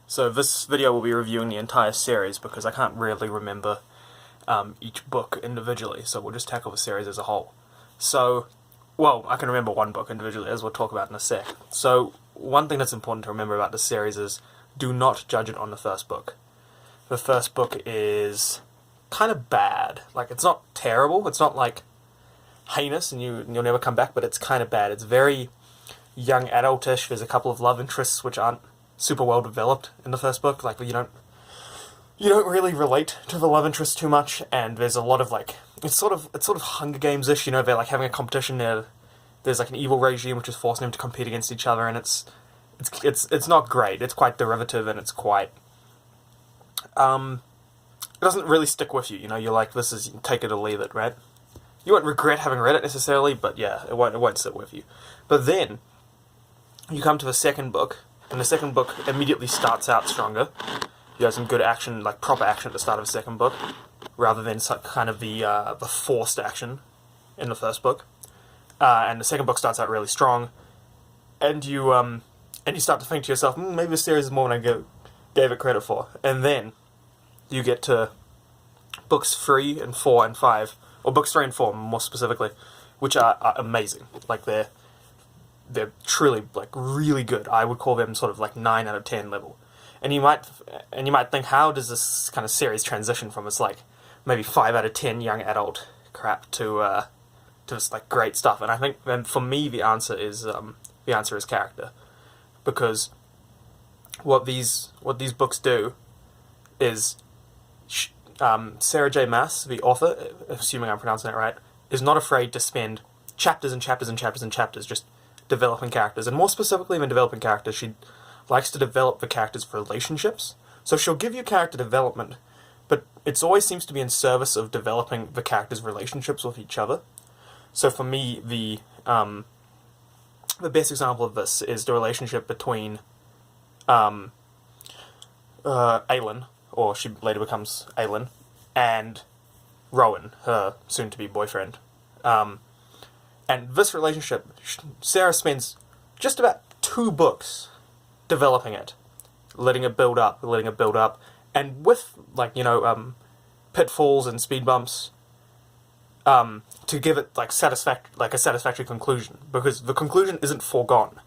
So this video will be reviewing the entire series because I can't really remember each book individually, so we'll just tackle the series as a whole. So, well, I can remember one book individually, as we'll talk about in a sec. So, one thing that's important to remember about this series is do not judge it on the first book. The first book is kind of bad. Like, it's not terrible, it's not like heinous and you'll never come back, but it's kind of bad. It's very young adultish. There's a couple of love interests which aren't super well developed in the first book. Like, you don't really relate to the love interest too much, and there's a lot of like it's sort of Hunger Games-ish. You know, they're like having a competition there. There's like an evil regime which is forcing them to compete against each other, and it's not great. It's quite derivative, and it's quite it doesn't really stick with you. You know, you're like, this is take it or leave it, right? You won't regret having read it necessarily, but yeah, it won't sit with you. But then you come to the second book, and the second book immediately starts out stronger. You have some good action, like proper action at the start of the second book, rather than kind of the forced action in the first book. And the second book starts out really strong, and you start to think to yourself, maybe the series is more than I gave it credit for. And then you get to books 3 and 4 and 5, or books 3 and 4 more specifically, which are amazing. Like they're truly like really good. I would call them sort of like 9 out of 10 level. And you might think, how does this kind of series transition from its like maybe 5 out of 10 young adult crap to this like great stuff? And I think then for me the answer is character, because what these books do is Sarah J. Maas, the author, assuming I'm pronouncing it right, is not afraid to spend chapters and chapters and chapters and chapters just developing characters, and more specifically than developing characters, she likes to develop the characters' relationships. So she'll give you character development, but it always seems to be in service of developing the characters' relationships with each other. So for me, the best example of this is the relationship between Aelin, or she later becomes Aelin, and Rowan, her soon-to-be boyfriend. And this relationship, Sarah spends just about 2 books developing it, letting it build up, and with, like, you know, pitfalls and speed bumps, to give it, like, a satisfactory conclusion, because the conclusion isn't foregone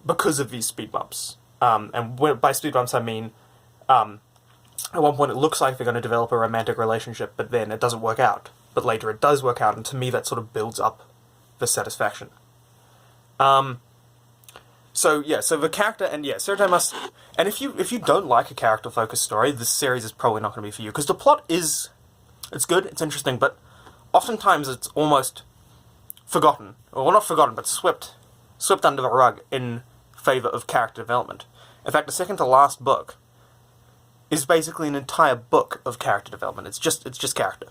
because of these speed bumps. And by speed bumps I mean, at one point it looks like they're going to develop a romantic relationship, but then it doesn't work out. But later it does work out, and to me that sort of builds up the satisfaction. So the character, and yeah, Sarah J. Maas, and if you don't like a character-focused story, this series is probably not going to be for you, because the plot it's good, it's interesting, but oftentimes it's almost forgotten, or well, not forgotten, but swept under the rug in favour of character development. In fact, the second to last book is basically an entire book of character development. It's just character.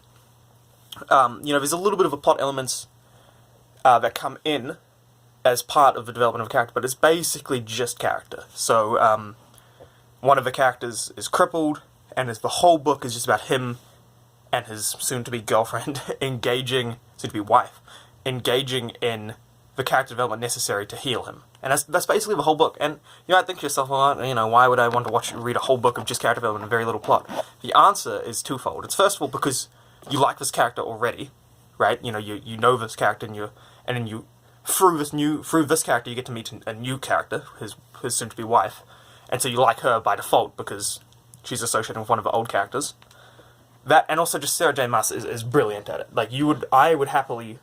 You know, there's a little bit of a plot elements that come in as part of the development of a character, but it's basically just character. So, one of the characters is crippled, and the whole book is just about him and his soon-to-be girlfriend soon-to-be wife, engaging in the character development necessary to heal him. And that's basically the whole book. And you might think to yourself, well, you know, why would I want to read a whole book of just character development and very little plot? The answer is twofold. It's first of all because you like this character already, right? You know, you know this character, and then you through this character you get to meet a new character, his soon-to-be wife, and so you like her by default because she's associated with one of the old characters. That, and also just Sarah J. Maas is brilliant at it. Like, I would happily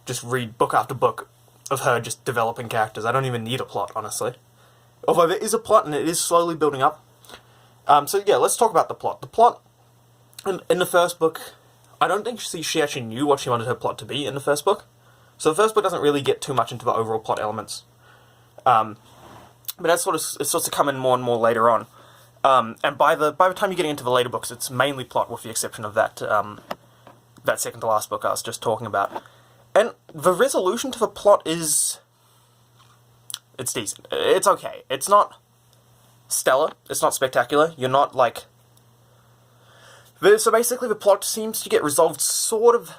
just read book after book of her just developing characters. I don't even need a plot, honestly. Although there is a plot, and it is slowly building up. So yeah, let's talk about the plot. The plot in the first book, I don't think she actually knew what she wanted her plot to be in the first book. So the first book doesn't really get too much into the overall plot elements. But it starts to come in more and more later on. And by the time you're getting into the later books, it's mainly plot, with the exception of that second to last book I was just talking about. And the resolution to the plot it's decent. It's okay. It's not stellar. It's not spectacular. You're not like... So basically the plot seems to get resolved sort of...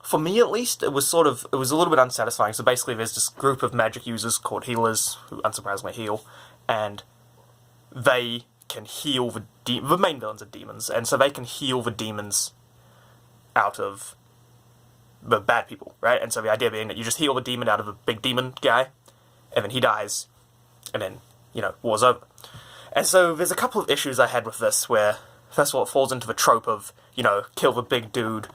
For me at least, it was a little bit unsatisfying. So basically there's this group of magic users called healers, who unsurprisingly heal, and they can heal the main villains are demons, and so they can heal the demons out of the bad people, right? And so the idea being that you just heal the demon out of a big demon guy, and then he dies, and then, war's over. And so there's a couple of issues I had with this where, first of all, it falls into the trope of, kill the big dude,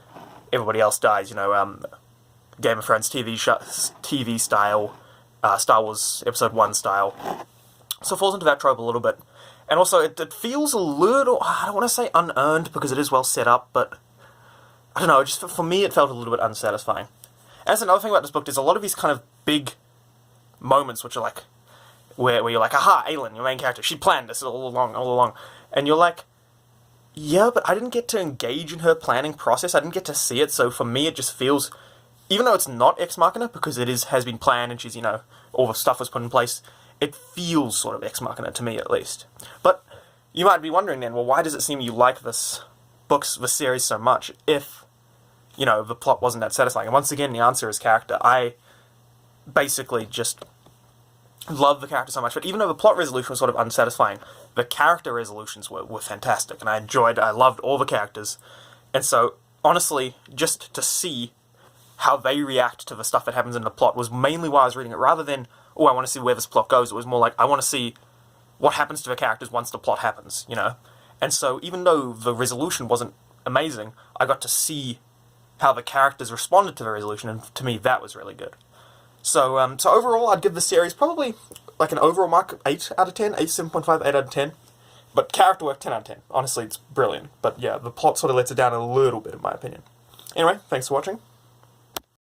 everybody else dies, Game of Thrones TV style, Star Wars Episode 1 style. So it falls into that trope a little bit. And also, it feels a little, I don't want to say unearned, because it is well set up, but I don't know, just for me it felt a little bit unsatisfying. And that's another thing about this book, there's a lot of these kind of big moments which are like, where you're like, aha, Aelin, your main character, she planned this all along. And you're like, yeah, but I didn't get to engage in her planning process, I didn't get to see it, so for me it just feels, even though it's not Ex Machina, because it has been planned and she's, all the stuff was put in place, it feels sort of Ex Machina to me, at least. But you might be wondering then, well, why does it seem you like this series so much if, the plot wasn't that satisfying? And once again, the answer is character. I basically just love the character so much, but even though the plot resolution was sort of unsatisfying, the character resolutions were fantastic, and I loved all the characters. And so, honestly, just to see how they react to the stuff that happens in the plot was mainly why I was reading it, rather than, oh, I want to see where this plot goes. It was more like, I want to see what happens to the characters once the plot happens, And so, even though the resolution wasn't amazing, I got to see how the characters responded to the resolution, and to me, that was really good. So overall, I'd give the series probably, like, an overall mark of 8 out of 10, 7.5, 8 out of 10. But character work, 10 out of 10. Honestly, it's brilliant. But yeah, the plot sort of lets it down a little bit, in my opinion. Anyway, thanks for watching.